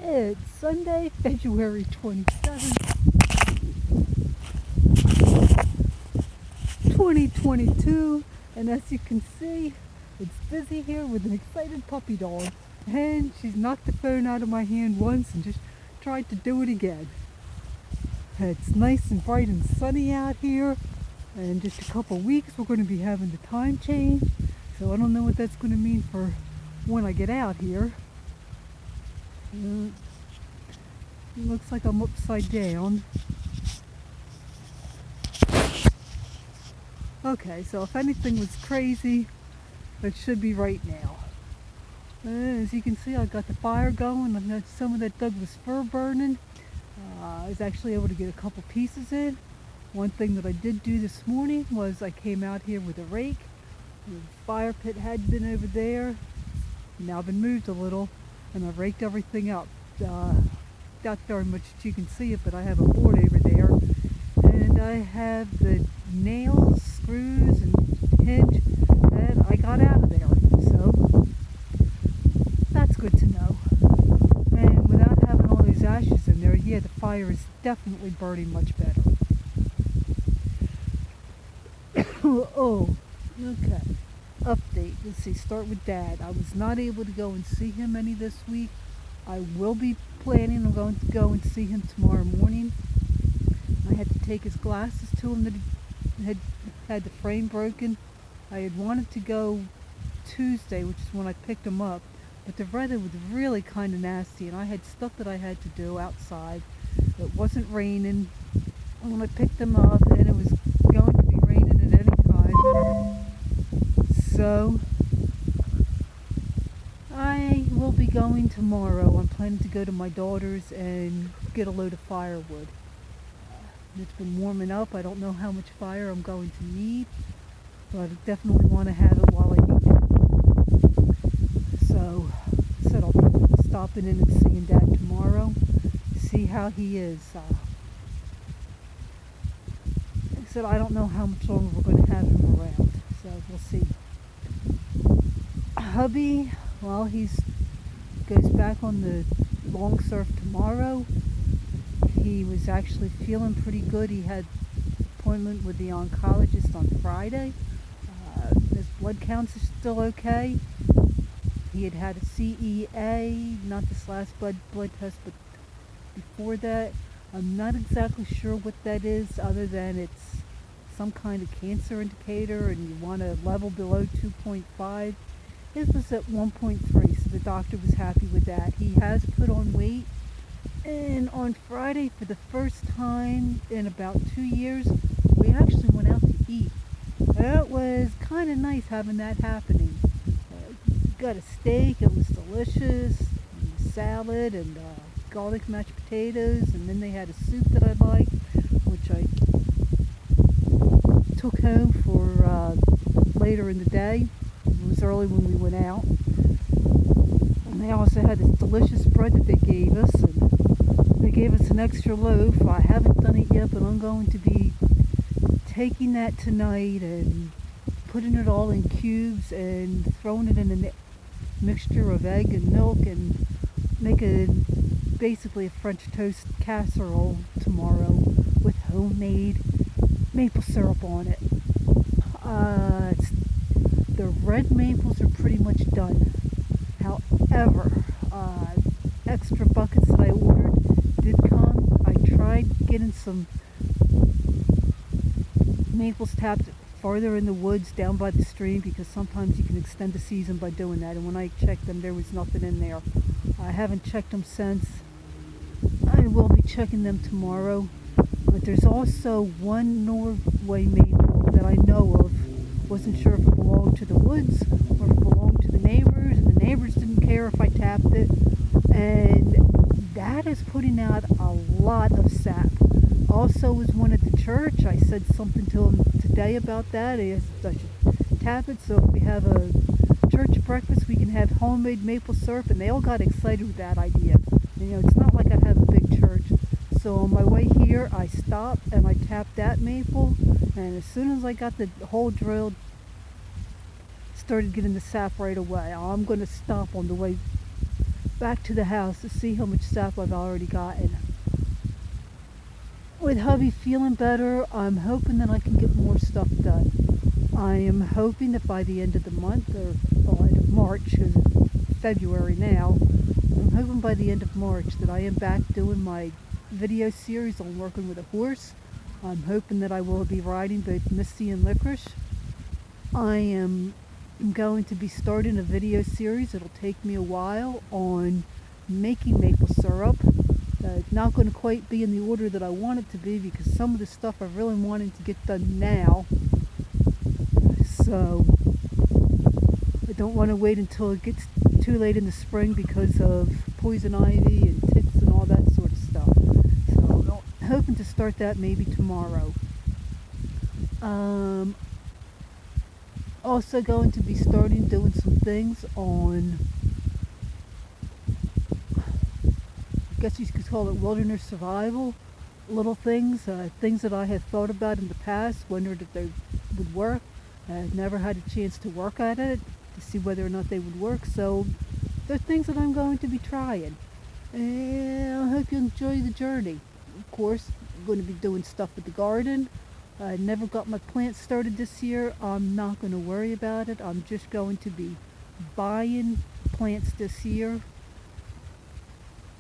It's Sunday, February 27th, 2022, and as you can see, it's busy here with an excited puppy dog, and she's knocked the phone out of my hand once and just tried to do it again. It's nice and bright and sunny out here, and in just a couple weeks we're going to be having the time change, so I don't know what that's going to mean for when I get out here. Looks like I'm upside down. Okay, so if anything was crazy, it should be right now. As you can see, I got the fire going. I've got some of that Douglas fir burning. I was actually able to get a couple pieces in. One thing that I did do this morning was I came out here with a rake. The fire pit had been over there, now been moved a little, and I raked everything up. Not very much that you can see it, but I have a board over there, and I have the nails, screws, and hinge that I got out of there, so that's good to know. And without having all those ashes in there, yeah, the fire is definitely burning much better. Oh, okay. Update. Let's see, start with Dad. I was not able to go and see him any this week. I will be planning on going to go and see him tomorrow morning. I had to take his glasses to him that he had the frame broken. I had wanted to go Tuesday, which is when I picked him up, but the weather was really kind of nasty, and I had stuff that I had to do outside. It wasn't raining when I picked him up, and it was going to be raining at any time. So I will be going tomorrow. I'm planning to go to my daughter's and get a load of firewood. It's been warming up. I don't know how much fire I'm going to need, but I definitely want to have it while I need it. So I said I'll be stopping in and seeing Dad tomorrow, see how he is. I said I don't know how much longer we're going to have him around, so we'll see. Hubby, well, he goes back on the long surf tomorrow. He was actually feeling pretty good. He had an appointment with the oncologist on Friday. His blood counts are still okay. He had had a CEA, not this last blood test, but before that. I'm not exactly sure what that is, other than it's some kind of cancer indicator, and you want a level below 2.5. His was at 1.3, so the doctor was happy with that. He has put on weight, and on Friday, for the first time in about 2 years, we actually went out to eat. It was kind of nice having that happening. Got a steak, it was delicious, and a salad, and garlic mashed potatoes, and then they had a soup that I liked, which I took home for later in the day. It was early when we went out. And they also had this delicious bread that they gave us, and they gave us an extra loaf. I haven't done it yet, but I'm going to be taking that tonight and putting it all in cubes and throwing it in a mixture of egg and milk and making basically a French toast casserole tomorrow with homemade maple syrup on it. The red maples are pretty much done. However, extra buckets that I ordered did come. I tried getting some maples tapped farther in the woods down by the stream, because sometimes you can extend the season by doing that, and when I checked them, there was nothing in there. I haven't checked them since. I will be checking them tomorrow. But there's also one Norway maple that I know of. Wasn't sure if it belonged to the woods or if it belonged to the neighbors, and the neighbors didn't care if I tapped it. And that is putting out a lot of sap. Also was one at the church. I said something to him today about that. I should tap it, so if we have a church breakfast, we can have homemade maple syrup, and they all got excited with that idea. You know, it's not like I have a big church. So on my way here, I stopped and I tapped that maple, and as soon as I got the hole drilled, started getting the sap right away. I'm going to stop on the way back to the house to see how much sap I've already gotten. With hubby feeling better, I'm hoping that I can get more stuff done. I am hoping that by the end of the month, or by end of March, because it's February now, I'm hoping by the end of March that I am back doing my video series on working with a horse. I'm hoping that I will be riding both Misty and Licorice. I am going to be starting a video series. It'll take me a while on making maple syrup. It's not going to quite be in the order that I want it to be because some of the stuff I really wanted to get done now. So I don't want to wait until it gets too late in the spring because of poison ivy and ticks and all that sort of stuff. So I'm hoping to start that maybe tomorrow. Also going to be starting doing some things on, I guess you could call it wilderness survival. Little things, things that I had thought about in the past, wondered if they would work. I've never had a chance to work at it to see whether or not they would work, so they're things that I'm going to be trying. And I hope you enjoy the journey. Of course, I'm going to be doing stuff with the garden. I never got my plants started this year. I'm not going to worry about it. I'm just going to be buying plants this year.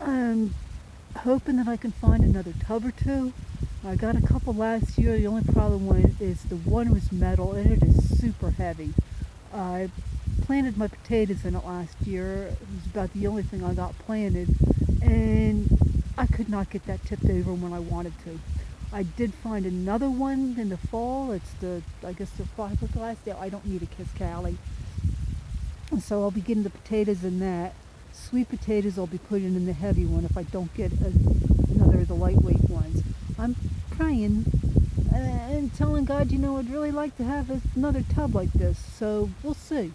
I'm hoping that I can find another tub or two. I got a couple last year. The only problem is the one was metal and it is super heavy. I planted my potatoes in it last year. It was about the only thing I got planted, and I could not get that tipped over when I wanted to. I did find another one in the fall. It's I guess the fiberglass. Yeah, I don't need a Kiscali. And so I'll be getting the potatoes in that. Sweet potatoes I'll be putting in the heavy one if I don't get another of the lightweight ones. I'm praying and telling God, I'd really like to have another tub like this. So we'll see.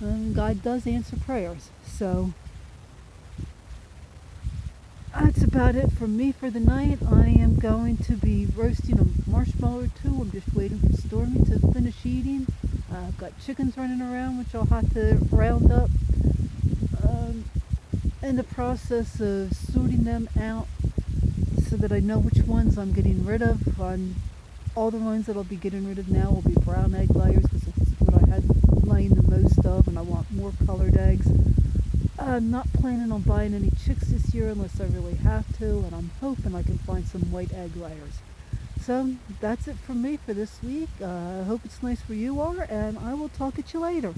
God does answer prayers. So that's about it from me for the night. I am going to be roasting a marshmallow or two. I'm just waiting for Stormy to finish eating. I've got chickens running around, which I'll have to round up. In the process of sorting them out so that I know which ones I'm getting rid of. All the ones that I'll be getting rid of now will be brown egg layers because it's what I had laying the most of, and I want more colored eggs. I'm not planning on buying any chicks this year unless I really have to, and I'm hoping I can find some white egg layers. So that's it from me for this week. I hope it's nice where you are, and I will talk at you later.